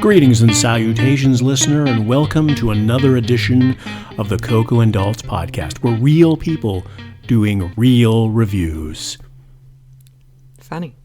Greetings and salutations, listener, and welcome to another edition of the Coco and Daltz podcast, where real people doing real reviews. Funny.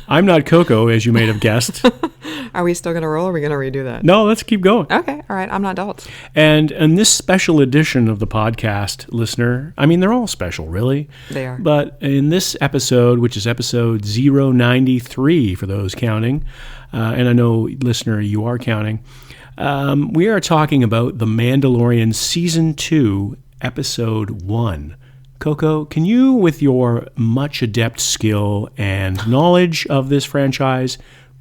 I'm not Coco, as you may have guessed. Are we still going to roll or are we going to redo that? No, let's keep going. Okay, all right. I'm not Daltz. And in this special edition of the podcast, listener, I mean, they're all special, really. They are. But in this episode, which is episode 093 for those counting, and I know, listener, you are counting, we are talking about The Mandalorian Season 2, Episode 1. Coco, can you, with your much adept skill and knowledge of this franchise,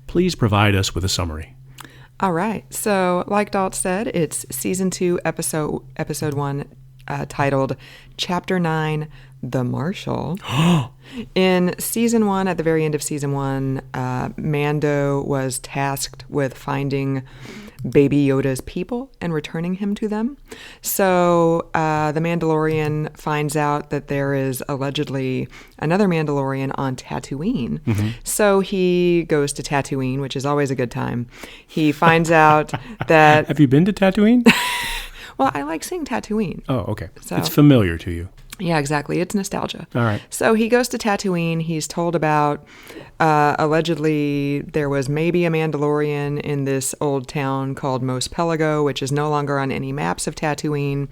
please provide us with a summary? All right. So, like Daltz said, it's Season 2, Episode 1, titled Chapter 9, The Marshal. In Season 1, at the very end of Season 1, Mando was tasked with finding Baby Yoda's people and returning him to them. So the Mandalorian finds out that there is allegedly another Mandalorian on Tatooine. Mm-hmm. So he goes to Tatooine, which is always a good time. He finds out that... Have you been to Tatooine? Well, I like saying Tatooine. Oh, okay. So, it's familiar to you. Yeah, exactly. It's nostalgia. All right. So he goes to Tatooine. He's told about allegedly there was maybe a Mandalorian in this old town called Mos Pelego, which is no longer on any maps of Tatooine.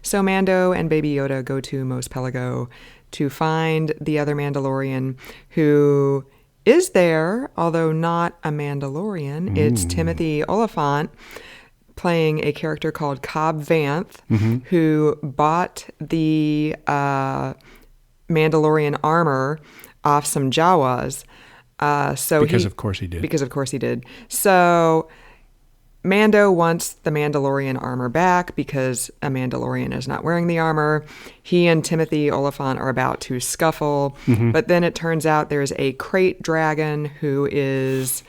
So Mando and Baby Yoda go to Mos Pelego to find the other Mandalorian who is there, although not a Mandalorian. It's Timothy Olyphant, playing a character called Cobb Vanth, who bought the Mandalorian armor off some Jawas. Of course he did. Because of course he did. So Mando wants the Mandalorian armor back because a Mandalorian is not wearing the armor. He and Timothy Olyphant are about to scuffle, but then it turns out there's a crate dragon who is,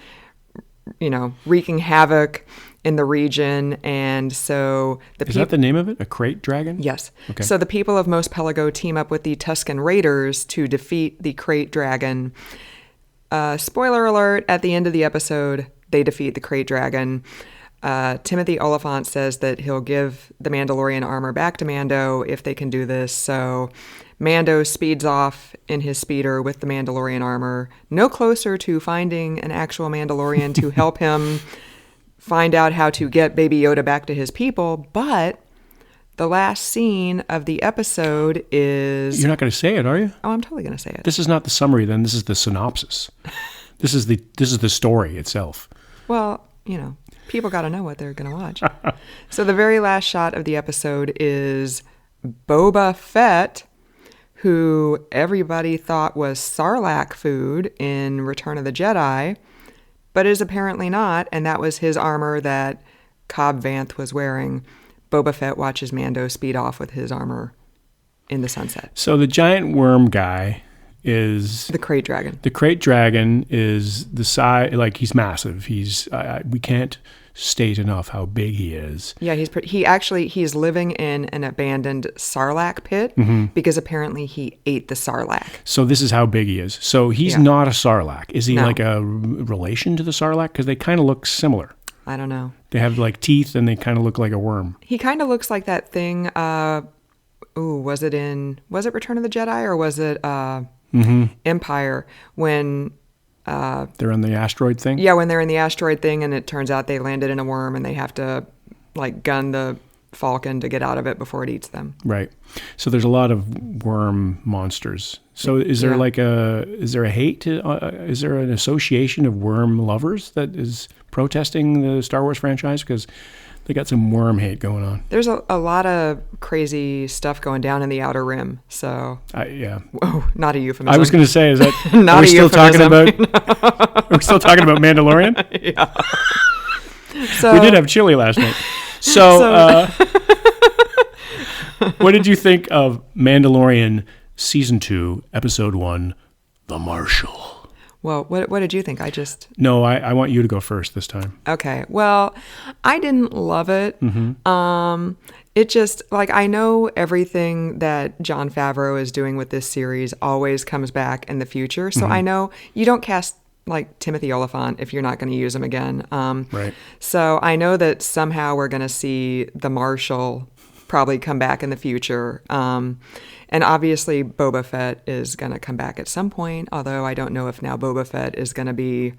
wreaking havoc in the region, and so Is that the name of it? A crate dragon? Yes. Okay. So the people of Mos Pelego team up with the Tusken Raiders to defeat the crate dragon. Spoiler alert, at the end of the episode, they defeat the crate dragon. Timothy Olyphant says that he'll give the Mandalorian armor back to Mando if they can do this, so Mando speeds off in his speeder with the Mandalorian armor, no closer to finding an actual Mandalorian to help him find out how to get Baby Yoda back to his people, but the last scene of the episode is... You're not going to say it, are you? Oh, I'm totally going to say it. This is not the summary, then. This is the synopsis. This is the story itself. Well, people got to know what they're going to watch. So the very last shot of the episode is Boba Fett, who everybody thought was Sarlacc food in Return of the Jedi, but is apparently not, and that was his armor that Cobb Vanth was wearing. Boba Fett watches Mando speed off with his armor in the sunset. So the giant worm guy is... The crate dragon. The crate dragon is the size... he's massive. He's... we can't state enough how big he is. Yeah, he's living in an abandoned Sarlacc pit because apparently he ate the Sarlacc. So this is how big he is. So he's not a Sarlacc. Is he like a relation to the Sarlacc? Because they kind of look similar. I don't know. They have teeth and they kind of look like a worm. He kind of looks like that thing. Was it Return of the Jedi or was it Empire when... they're on the asteroid thing? Yeah, when they're in the asteroid thing and it turns out they landed in a worm and they have to gun the falcon to get out of it before it eats them. Right. So there's a lot of worm monsters. So is there is there a hate to, is there an association of worm lovers that is protesting the Star Wars franchise? Because they got some worm hate going on. There's a lot of crazy stuff going down in the Outer Rim. So yeah. Whoa, not a euphemism. I was going to say, is that not are we a still euphemism. talking about? Are we still talking about Mandalorian? Yeah. So we did have chili last night. So what did you think of Mandalorian Season 2, Episode 1, The Marshal? Well, what did you think? No, I want you to go first this time. Okay. Well, I didn't love it. It just, like, I know everything that Jon Favreau is doing with this series always comes back in the future. So I know you don't cast, like, Timothy Oliphant if you're not going to use him again. Right. So I know that somehow we're going to see the Marshal probably come back in the future. And obviously Boba Fett is going to come back at some point, although I don't know if now Boba Fett is going to be,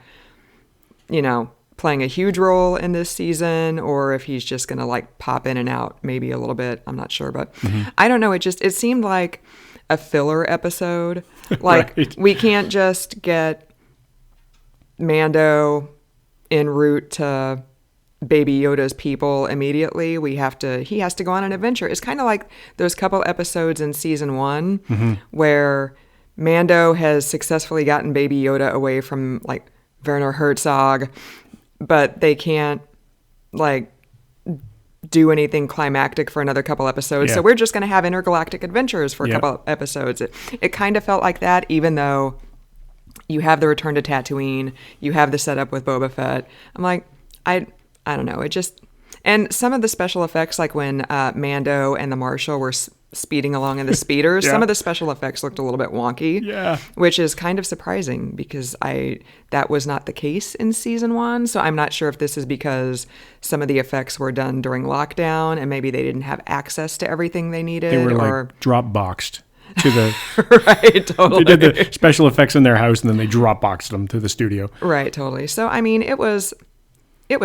playing a huge role in this season, or if he's just going to, like, pop in and out maybe a little bit. I'm not sure, but I don't know. It seemed like a filler episode. Like, Right. We can't just get Mando en route to Baby Yoda's people immediately. He has to go on an adventure. It's kind of like those couple episodes in season 1 where Mando has successfully gotten Baby Yoda away from, like, Werner Herzog, but they can't, like, do anything climactic for another couple episodes. Yeah. So we're just going to have intergalactic adventures for a couple episodes. It kind of felt like that, even though you have the return to Tatooine, you have the setup with Boba Fett. I'm like, I don't know. It just, and some of the special effects, like when Mando and the Marshal were speeding along in the speeders, some of the special effects looked a little bit wonky. Yeah. Which is kind of surprising because that was not the case in season 1. So I'm not sure if this is because some of the effects were done during lockdown and maybe they didn't have access to everything they needed. They were like drop boxed to the right, totally. They did the special effects in their house and then they drop boxed them to the studio. Right, totally. So I mean, it was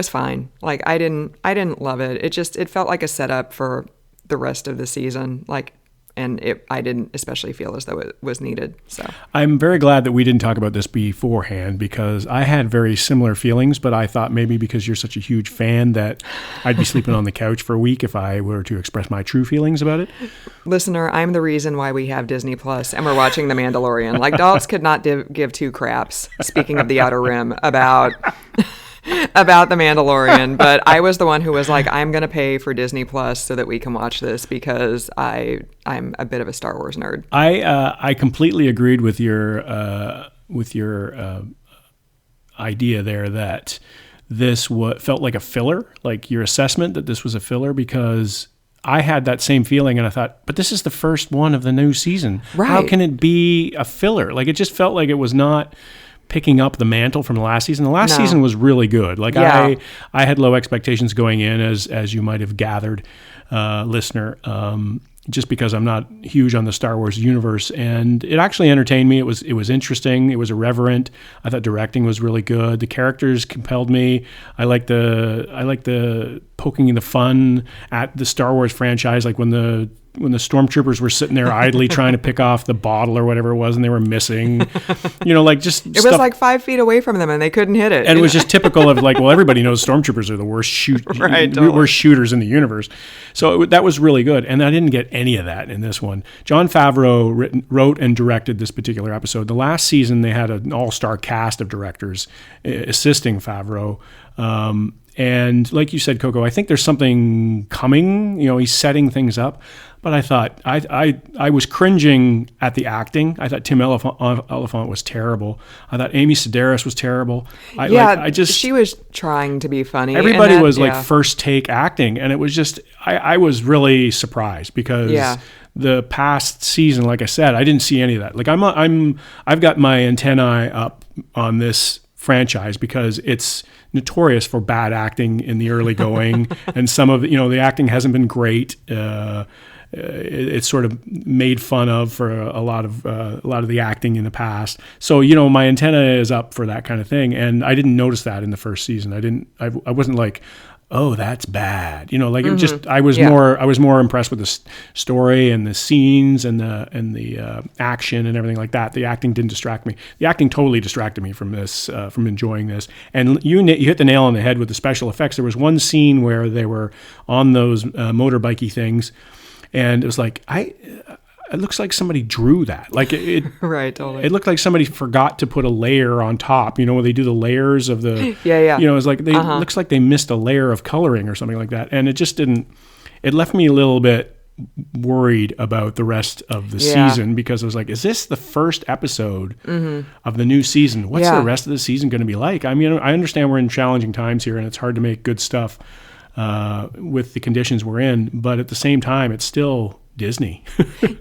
fine. Like, I didn't love it. It felt like a setup for the rest of the season. Like, and I didn't especially feel as though it was needed. So I'm very glad that we didn't talk about this beforehand because I had very similar feelings, but I thought maybe because you're such a huge fan that I'd be sleeping on the couch for a week if I were to express my true feelings about it. Listener, I'm the reason why we have Disney Plus and we're watching The Mandalorian. Like, Daltz could not give two craps, speaking of the Outer Rim, about The Mandalorian, but I was the one who was like, I'm going to pay for Disney Plus so that we can watch this because I'm a bit of a Star Wars nerd. I completely agreed with your idea there that this felt like a filler, like your assessment that this was a filler, because I had that same feeling and I thought, but this is the first one of the new season. Right. How can it be a filler? Like, it just felt like it was not picking up the mantle from the last season. The last season was really good. Like, I had low expectations going in, as you might have gathered, listener, just because I'm not huge on the Star Wars universe, and it actually entertained me. It was interesting. It was irreverent. I thought directing was really good. The characters compelled me. I like the poking the fun at the Star Wars franchise, like when the stormtroopers were sitting there idly trying to pick off the bottle or whatever it was, and they were missing, like just it was like 5 feet away from them and they couldn't hit it. And it was just typical of, like, well, everybody knows stormtroopers are the worst worst shooters in the universe. So that was really good. And I didn't get any of that in this one. Jon Favreau wrote and directed this particular episode. The last season, they had an all-star cast of directors assisting Favreau. And like you said, Coco, I think there's something coming. He's setting things up. But I thought I was cringing at the acting. I thought Tim Oliphant was terrible. I thought Amy Sedaris was terrible. She was trying to be funny. Everybody was like first take acting, and it was just I was really surprised because the past season, like I said, I didn't see any of that. Like I've got my antennae up on this franchise because it's notorious for bad acting in the early going, and some of the acting hasn't been great. It's sort of made fun of for a lot of the acting in the past. So my antenna is up for that kind of thing, and I didn't notice that in the first season. I wasn't like, oh, that's bad. It just I was more impressed with the story and the scenes and the action and everything like that. The acting didn't distract me. The acting totally distracted me from this, from enjoying this. And you hit the nail on the head with the special effects. There was one scene where they were on those motorbikey things, and it was like it looks like somebody drew that. Like it right, totally. It looked like somebody forgot to put a layer on top. Where they do the layers of the it's like looks like they missed a layer of coloring or something like that. And it just didn't. It left me a little bit worried about the rest of the season, because I was like, is this the first episode of the new season? What's the rest of the season going to be like? I mean, I understand we're in challenging times here and it's hard to make good stuff with the conditions we're in, but at the same time, it's still Disney.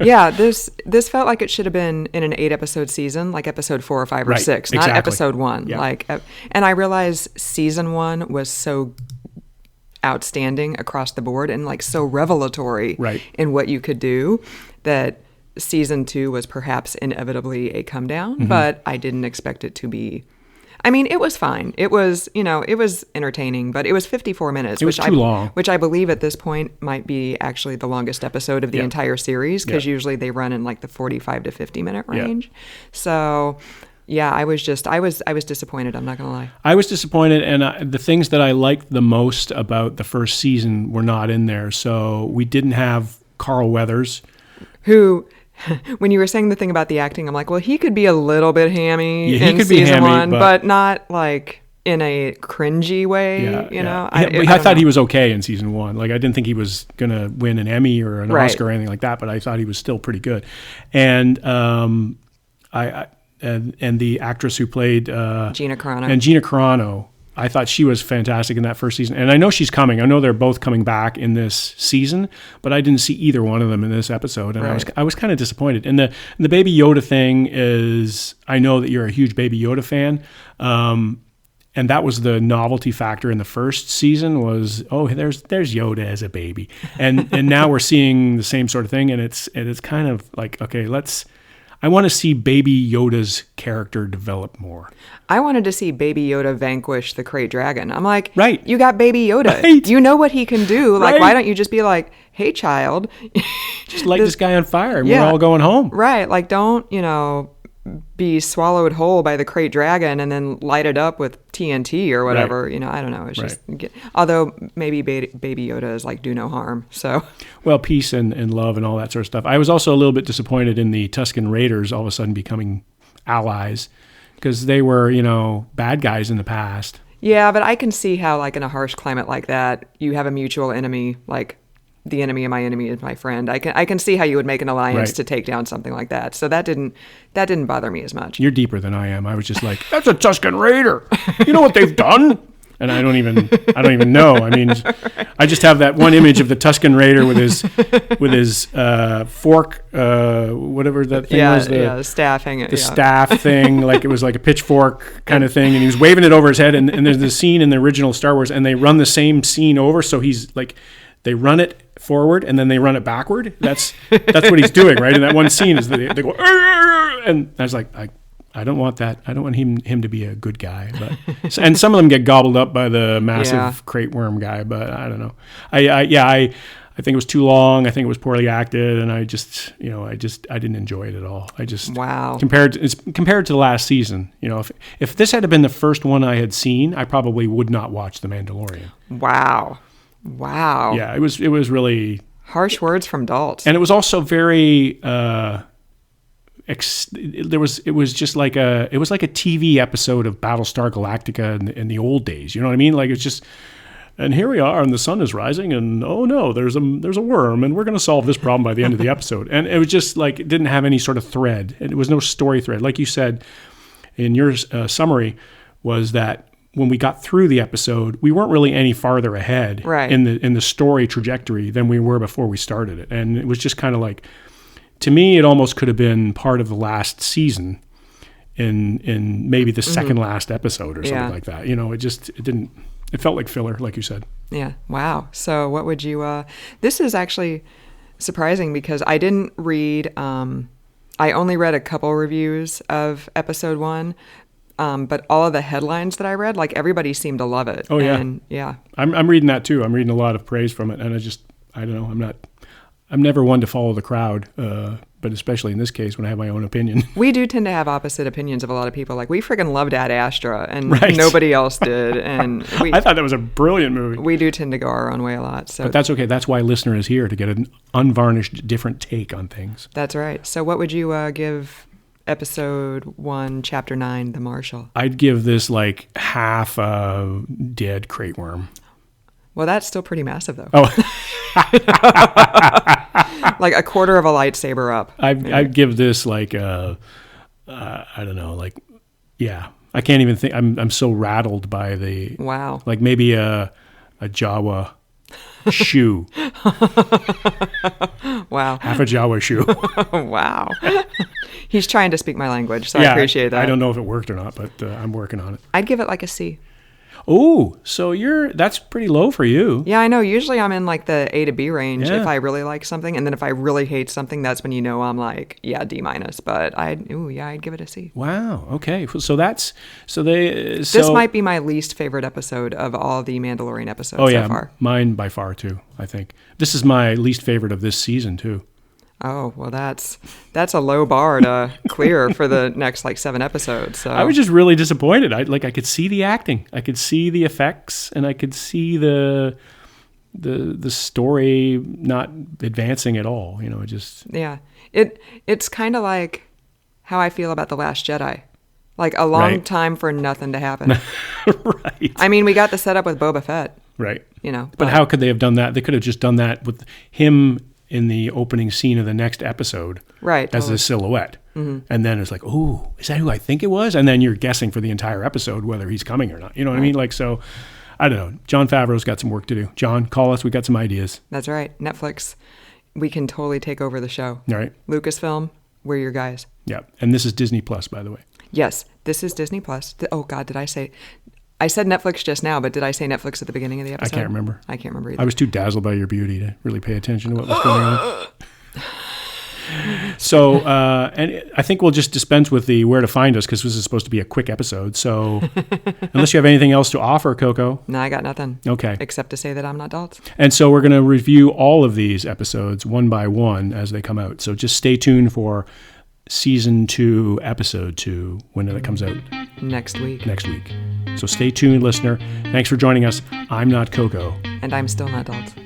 Yeah, this felt like it should have been in an 8-episode season, like episode 4 or 5 or 6, not episode 1. Yeah. And I realized season 1 was so outstanding across the board and like so revelatory in what you could do that season 2 was perhaps inevitably a come down, but I didn't expect it to be. I mean, it was fine. It was, it was entertaining, but it was 54 minutes. It was too long. Which I believe at this point might be actually the longest episode of the entire series, because usually they run in like the 45 to 50 minute range. Yeah. So, yeah, I was disappointed. I'm not going to lie. I was disappointed, and the things that I liked the most about the first season were not in there. So we didn't have Carl Weathers, who... When you were saying the thing about the acting, I'm like, well, he could be a little bit hammy in season 1, but not like in a cringy way, you know? I thought he was okay in season 1. Like, I didn't think he was going to win an Emmy or an Oscar or anything like that, but I thought he was still pretty good. And and the actress who played Gina Carano, I thought she was fantastic in that first season. And I know she's coming. I know they're both coming back in this season, but I didn't see either one of them in this episode. And I was kind of disappointed. And the Baby Yoda thing is, I know that you're a huge Baby Yoda fan. And that was the novelty factor in the first season was, oh, there's Yoda as a baby. And now we're seeing the same sort of thing. And it's kind of like, okay, I want to see Baby Yoda's character develop more. I wanted to see Baby Yoda vanquish the Krayt Dragon. I'm like, right. You got Baby Yoda. Right. You know what he can do. Like, why don't you just be like, hey, child. Just light this guy on fire and we're all going home. Right. Like, don't, be swallowed whole by the Krayt Dragon and then light it up with TNT or whatever. Right. I don't know. It's just, although maybe Baby Yoda is like, do no harm. So, well, peace and love and all that sort of stuff. I was also a little bit disappointed in the Tusken Raiders all of a sudden becoming allies, because they were, bad guys in the past. Yeah, but I can see how, like, in a harsh climate like that, you have a mutual enemy, like, the enemy of my enemy is my friend. I can see how you would make an alliance to take down something like that. So that didn't bother me as much. You're deeper than I am. I was just like, that's a Tusken Raider. You know what they've done? And I don't even know. I mean, I just have that one image of the Tusken Raider with his fork, whatever that thing was. The staff hanging. The staff thing, like it was like a pitchfork kind of thing, and he was waving it over his head. And there's the scene in the original Star Wars, and they run the same scene over. So he's like, they run it forward and then they run it backward. That's what he's doing, right? In that one scene is they go, and I was like, I don't want that. I don't want him to be a good guy. But and some of them get gobbled up by the massive crate worm guy. But I don't know. I think it was too long. I think it was poorly acted, and I didn't enjoy it at all. Compared to the last season. If this had been the first one I had seen, I probably would not watch The Mandalorian. Wow. Yeah, it was really harsh words from Dalt. And it was also very it was just like a TV episode of Battlestar Galactica in the old days. You know what I mean? Like, it's just, and here we are and the sun is rising and oh no, there's a worm and we're going to solve this problem by the end of the episode. And it was just like, it didn't have any sort of thread. It was no story thread. Like you said in your summary, was that when we got through the episode, we weren't really any farther ahead in the story trajectory than we were before we started it. And it was just kind of like, to me, it almost could have been part of the last season in maybe the second last episode or something like that. It felt like filler, like you said. Yeah. Wow. So what would you, this is actually surprising because I didn't read, I only read a couple reviews of episode 1. But all of the headlines that I read, like, everybody seemed to love it. Oh yeah, and, yeah. I'm reading that too. I'm reading a lot of praise from it, and I don't know. I'm never one to follow the crowd, but especially in this case when I have my own opinion. We do tend to have opposite opinions of a lot of people. Like, we freaking loved Ad Astra, and nobody else did. And I thought that was a brilliant movie. We do tend to go our own way a lot. So, but that's okay. That's why Listener is here, to get an unvarnished, different take on things. That's right. So what would you give Episode 1, Chapter 9, The Marshal? I'd give this like half a dead crate worm. Well, that's still pretty massive, though. Oh. like a quarter of a lightsaber up. I'd give this like I don't know, like, yeah. I can't even think. I'm so rattled by the Wow. Like maybe a Jawa shoe. Wow. Half a Jawa shoe. Wow. He's trying to speak my language, so I appreciate that. I don't know if it worked or not, but I'm working on it. I'd give it like a C. Oh, so that's pretty low for you. Yeah, I know. Usually I'm in like the A to B range Yeah. if I really like something. And then if I really hate something, that's when I'm like, yeah, D-. But I'd give it a C. Wow. Okay. So This might be my least favorite episode of all the Mandalorian episodes so far. Mine by far too, I think. This is my least favorite of this season too. Oh, well, that's a low bar to clear for the next like 7 episodes. So I was just really disappointed. I could see the acting, I could see the effects, and I could see the story not advancing at all. It just it's kind of like how I feel about The Last Jedi. Like a long time for nothing to happen. Right. I mean, we got the setup with Boba Fett. Right. But how could they have done that? They could have just done that with him in the opening scene of the next episode, right? As a silhouette, and then it's like, oh, is that who I think it was? And then you're guessing for the entire episode whether he's coming or not. You know what I mean? Like, so, I don't know. Jon Favreau's got some work to do. John, call us. We got some ideas. That's right. Netflix, we can totally take over the show. All right. Lucasfilm, we're your guys. Yeah, and this is Disney Plus, by the way. Yes, this is Disney Plus. Oh God, did I say? I said Netflix just now, but did I say Netflix at the beginning of the episode? I can't remember. I can't remember either. I was too dazzled by your beauty to really pay attention to what was going on. So, and I think we'll just dispense with the where to find us because this is supposed to be a quick episode. So, unless you have anything else to offer, Coco. No, I got nothing. Okay. Except to say that I'm not Daltz. And so we're going to review all of these episodes one by one as they come out. So just stay tuned for Season 2, Episode 2, when it comes out. Next week. So stay tuned, listener. Thanks for joining us. I'm not Coco. And I'm still not Daltz.